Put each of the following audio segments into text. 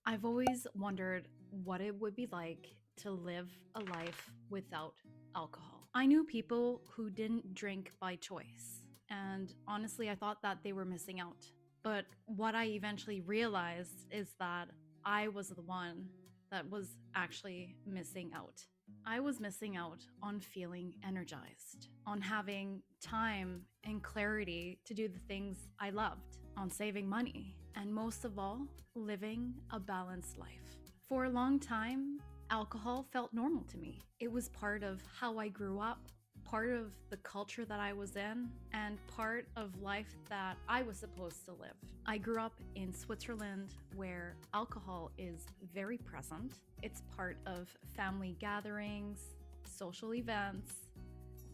I've always wondered what it would be like to live a life without alcohol. I knew people who didn't drink by choice, and honestly, I thought that they were missing out. But what I eventually realized is that I was the one that was actually missing out. I was missing out on feeling energized, on having time and clarity to do the things I loved, on saving money, and most of all, living a balanced life. For a long time, alcohol felt normal to me. It was part of how I grew up, part of the culture that I was in, and part of life that I was supposed to live. I grew up in Switzerland where alcohol is very present. It's part of family gatherings, social events,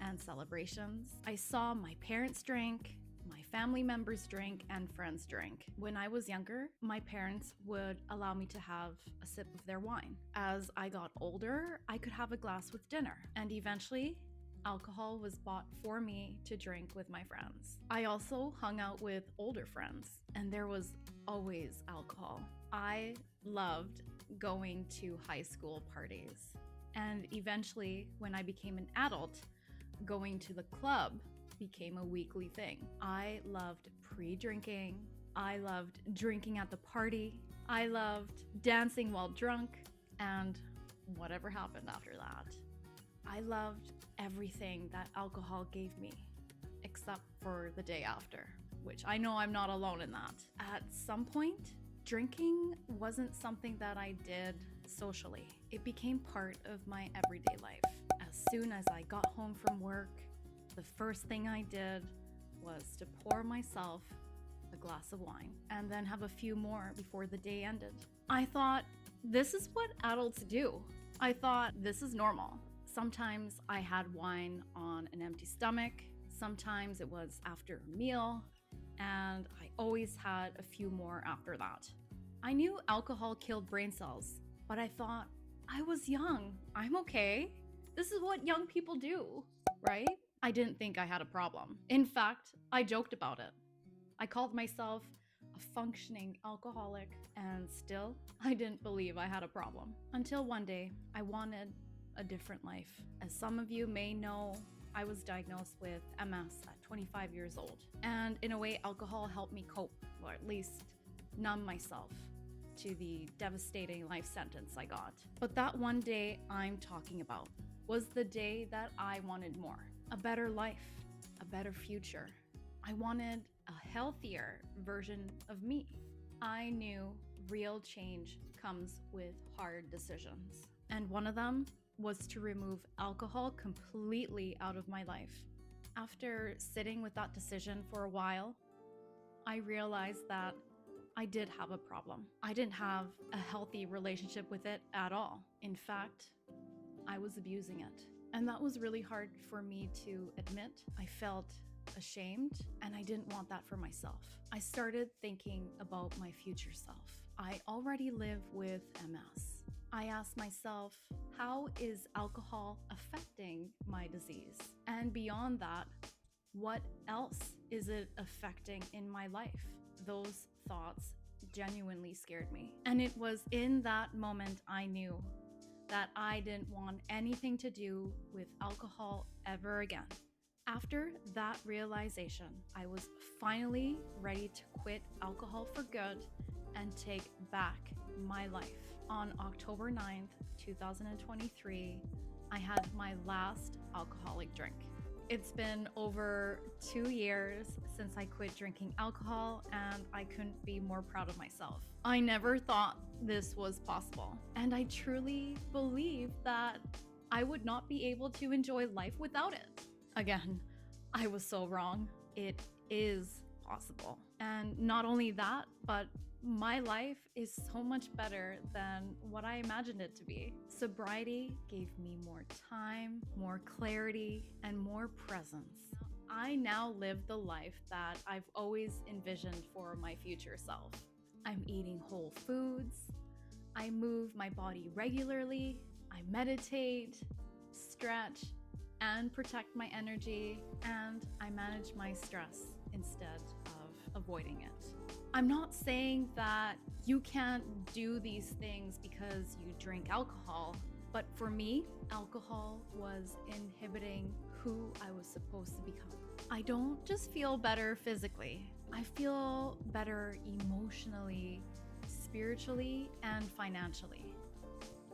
and celebrations. I saw my parents drink, my family members drink, and friends drink. When I was younger, my parents would allow me to have a sip of their wine. As I got older, I could have a glass with dinner, and eventually, alcohol was bought for me to drink with my friends. I also hung out with older friends, and there was always alcohol. I loved going to high school parties. And eventually, when I became an adult, going to the club became a weekly thing. I loved pre-drinking. I loved drinking at the party. I loved dancing while drunk, and whatever happened after that. I loved everything that alcohol gave me, except for the day after, which I know I'm not alone in that. At some point, drinking wasn't something that I did socially. It became part of my everyday life. As soon as I got home from work, the first thing I did was to pour myself a glass of wine and then have a few more before the day ended. I thought, this is what adults do. I thought, this is normal. Sometimes I had wine on an empty stomach. Sometimes it was after a meal, and I always had a few more after that. I knew alcohol killed brain cells, but I thought, I was young. I'm okay. This is what young people do, right? I didn't think I had a problem. In fact, I joked about it. I called myself a functioning alcoholic, and still, I didn't believe I had a problem. Until one day, I wanted a different life. As some of you may know, I was diagnosed with MS at 25 years old. And in a way, alcohol helped me cope, or at least numb myself to the devastating life sentence I got. But that one day I'm talking about was the day that I wanted more. A better life, a better future. I wanted a healthier version of me. I knew real change comes with hard decisions. And one of them was to remove alcohol completely out of my life. After sitting with that decision for a while, I realized that I did have a problem. I didn't have a healthy relationship with it at all. In fact, I was abusing it. And that was really hard for me to admit. I felt ashamed, and I didn't want that for myself. I started thinking about my future self. I already live with MS. I asked myself, how is alcohol affecting my disease? And beyond that, what else is it affecting in my life? Those thoughts genuinely scared me. And it was in that moment I knew that I didn't want anything to do with alcohol ever again. After that realization, I was finally ready to quit alcohol for good and take back my life. On October 9th, 2023, I had my last alcoholic drink. It's been over 2 years since I quit drinking alcohol, and I couldn't be more proud of myself. I never thought this was possible, and I truly believe that I would not be able to enjoy life without it. Again, I was so wrong. It is possible. And not only that, but my life is so much better than what I imagined it to be. Sobriety gave me more time, more clarity, and more presence. I now live the life that I've always envisioned for my future self. I'm eating whole foods. I move my body regularly. I meditate, stretch, and protect my energy, and I manage my stress instead of avoiding it. I'm not saying that you can't do these things because you drink alcohol, but for me, alcohol was inhibiting who I was supposed to become. I don't just feel better physically, I feel better emotionally, spiritually, and financially.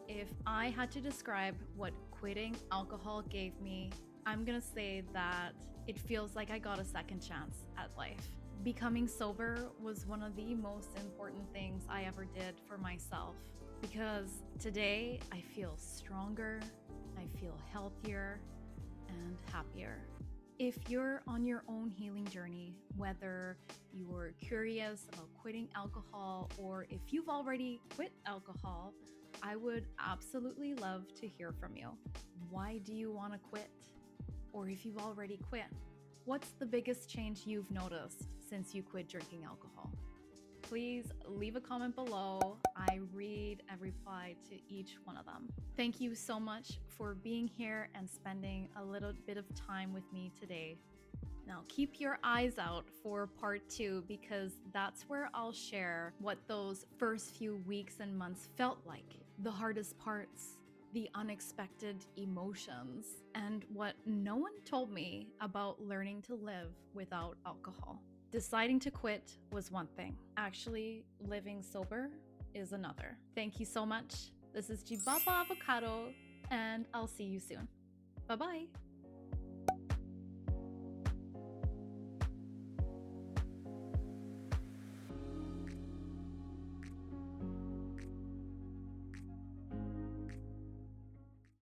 If I had to describe what quitting alcohol gave me, I'm gonna say that it feels like I got a second chance at life. Becoming sober was one of the most important things I ever did for myself because today I feel stronger, I feel healthier, and happier. If you're on your own healing journey, whether you're curious about quitting alcohol or if you've already quit alcohol, I would absolutely love to hear from you. Why do you want to quit? Or if you've already quit, what's the biggest change you've noticed since you quit drinking alcohol? Please leave a comment below. I read and reply to each one of them. Thank you so much for being here and spending a little bit of time with me today. Now, keep your eyes out for part 2 because that's where I'll share what those first few weeks and months felt like, the hardest parts, the unexpected emotions, and what no one told me about learning to live without alcohol. Deciding to quit was one thing. Actually, living sober is another. Thank you so much. This is Chibaba Avocado, and I'll see you soon. Bye-bye.